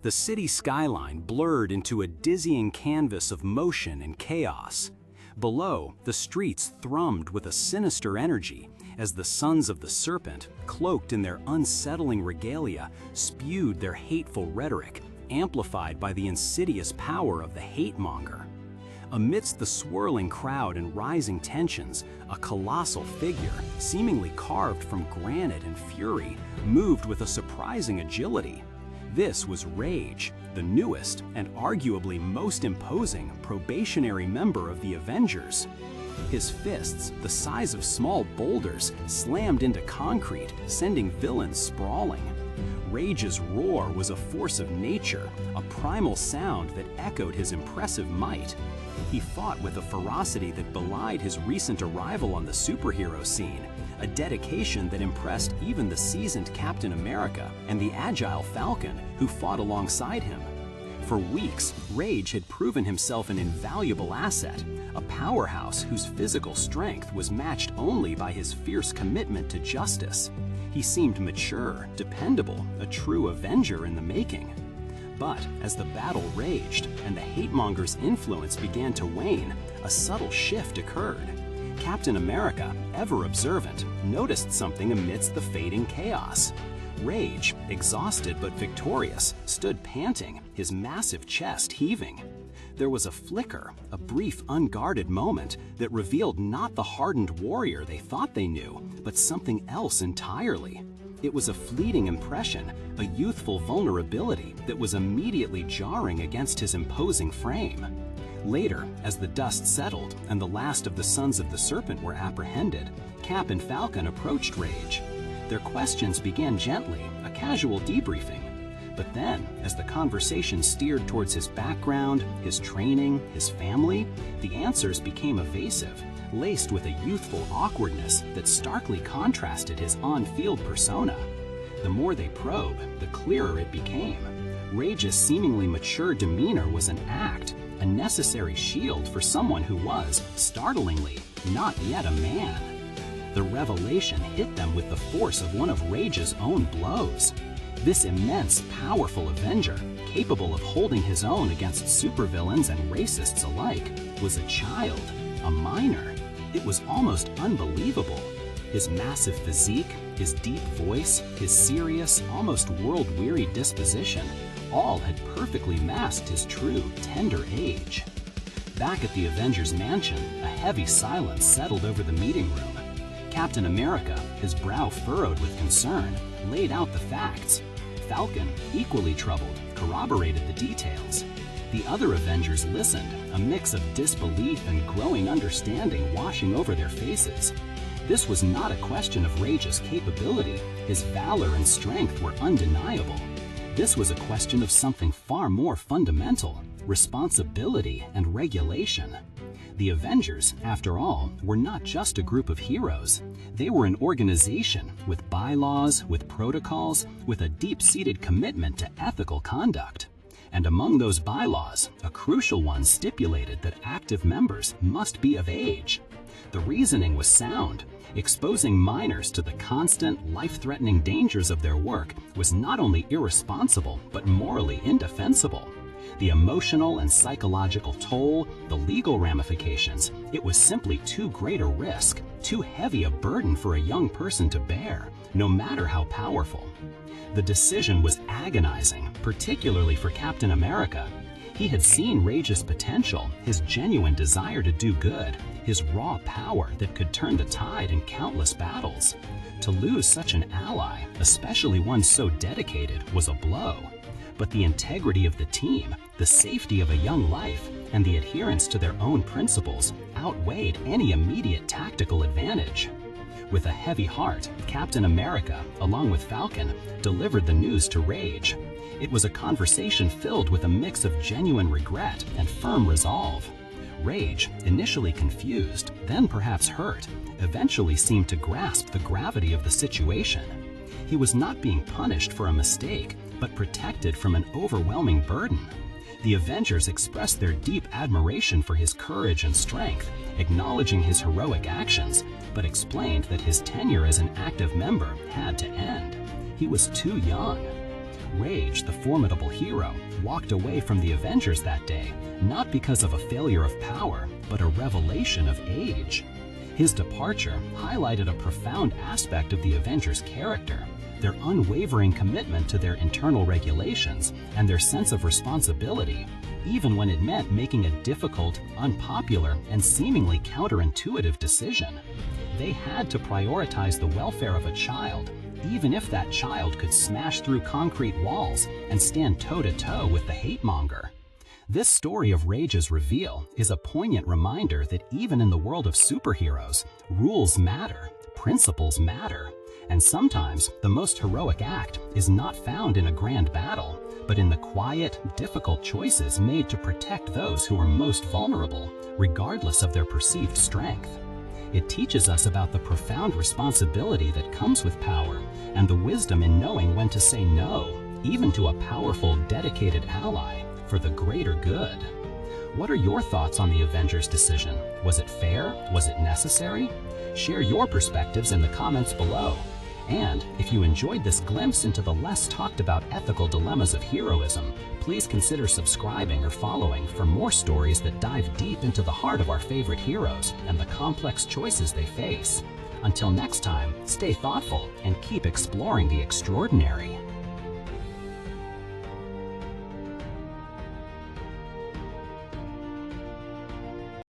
The city skyline blurred into a dizzying canvas of motion and chaos. Below, the streets thrummed with a sinister energy as the Sons of the Serpent, cloaked in their unsettling regalia, spewed their hateful rhetoric, amplified by the insidious power of the hate-monger. Amidst the swirling crowd and rising tensions, a colossal figure, seemingly carved from granite and fury, moved with a surprising agility. This was Rage, the newest and arguably most imposing probationary member of the Avengers. His fists, the size of small boulders, slammed into concrete, sending villains sprawling. Rage's roar was a force of nature, a primal sound that echoed his impressive might. He fought with a ferocity that belied his recent arrival on the superhero scene, a dedication that impressed even the seasoned Captain America and the agile Falcon who fought alongside him. For weeks, Rage had proven himself an invaluable asset, a powerhouse whose physical strength was matched only by his fierce commitment to justice. He seemed mature, dependable, a true Avenger in the making. But as the battle raged and the hate-monger's influence began to wane, a subtle shift occurred. Captain America, ever observant, noticed something amidst the fading chaos. Rage, exhausted but victorious, stood panting, his massive chest heaving. There was a flicker, a brief, unguarded moment that revealed not the hardened warrior they thought they knew, but something else entirely. It was a fleeting impression, a youthful vulnerability that was immediately jarring against his imposing frame. Later, as the dust settled and the last of the Sons of the Serpent were apprehended, Cap and Falcon approached Rage. Their questions began gently, a casual debriefing. But then, as the conversation steered towards his background, his training, his family, the answers became evasive, laced with a youthful awkwardness that starkly contrasted his on-field persona. The more they probed, the clearer it became. Rage's seemingly mature demeanor was an act, a necessary shield for someone who was, startlingly, not yet a man. The revelation hit them with the force of one of Rage's own blows. This immense, powerful Avenger, capable of holding his own against supervillains and racists alike, was a child, a minor. It was almost unbelievable. His massive physique, his deep voice, his serious, almost world-weary disposition, all had perfectly masked his true, tender age. Back at the Avengers Mansion, a heavy silence settled over the meeting room. Captain America, his brow furrowed with concern, laid out the facts. Falcon, equally troubled, corroborated the details. The other Avengers listened, a mix of disbelief and growing understanding washing over their faces. This was not a question of Rage's capability. His valor and strength were undeniable. This was a question of something far more fundamental: responsibility and regulation. The Avengers, after all, were not just a group of heroes. They were an organization with bylaws, with protocols, with a deep-seated commitment to ethical conduct. And among those bylaws, a crucial one stipulated that active members must be of age. The reasoning was sound. Exposing minors to the constant, life-threatening dangers of their work was not only irresponsible, but morally indefensible. The emotional and psychological toll, the legal ramifications, it was simply too great a risk, too heavy a burden for a young person to bear, no matter how powerful. The decision was agonizing, particularly for Captain America. He had seen Rage's potential, his genuine desire to do good, his raw power that could turn the tide in countless battles. To lose such an ally, especially one so dedicated, was a blow. But the integrity of the team, the safety of a young life, and the adherence to their own principles outweighed any immediate tactical advantage. With a heavy heart, Captain America, along with Falcon, delivered the news to Rage. It was a conversation filled with a mix of genuine regret and firm resolve. Rage, initially confused, then perhaps hurt, eventually seemed to grasp the gravity of the situation. He was not being punished for a mistake, but protected from an overwhelming burden. The Avengers expressed their deep admiration for his courage and strength, acknowledging his heroic actions, but explained that his tenure as an active member had to end. He was too young. Rage, the formidable hero, walked away from the Avengers that day, not because of a failure of power, but a revelation of age. His departure highlighted a profound aspect of the Avengers' character, their unwavering commitment to their internal regulations and their sense of responsibility, even when it meant making a difficult, unpopular, and seemingly counterintuitive decision. They had to prioritize the welfare of a child, even if that child could smash through concrete walls and stand toe-to-toe with the hate-monger. This story of Rage's reveal is a poignant reminder that even in the world of superheroes, rules matter, principles matter, and sometimes the most heroic act is not found in a grand battle, but in the quiet, difficult choices made to protect those who are most vulnerable, regardless of their perceived strength. It teaches us about the profound responsibility that comes with power and the wisdom in knowing when to say no, even to a powerful, dedicated ally, for the greater good. What are your thoughts on the Avengers' decision? Was it fair? Was it necessary? Share your perspectives in the comments below. And if you enjoyed this glimpse into the less talked about ethical dilemmas of heroism, please consider subscribing or following for more stories that dive deep into the heart of our favorite heroes and the complex choices they face. Until next time, stay thoughtful and keep exploring the extraordinary.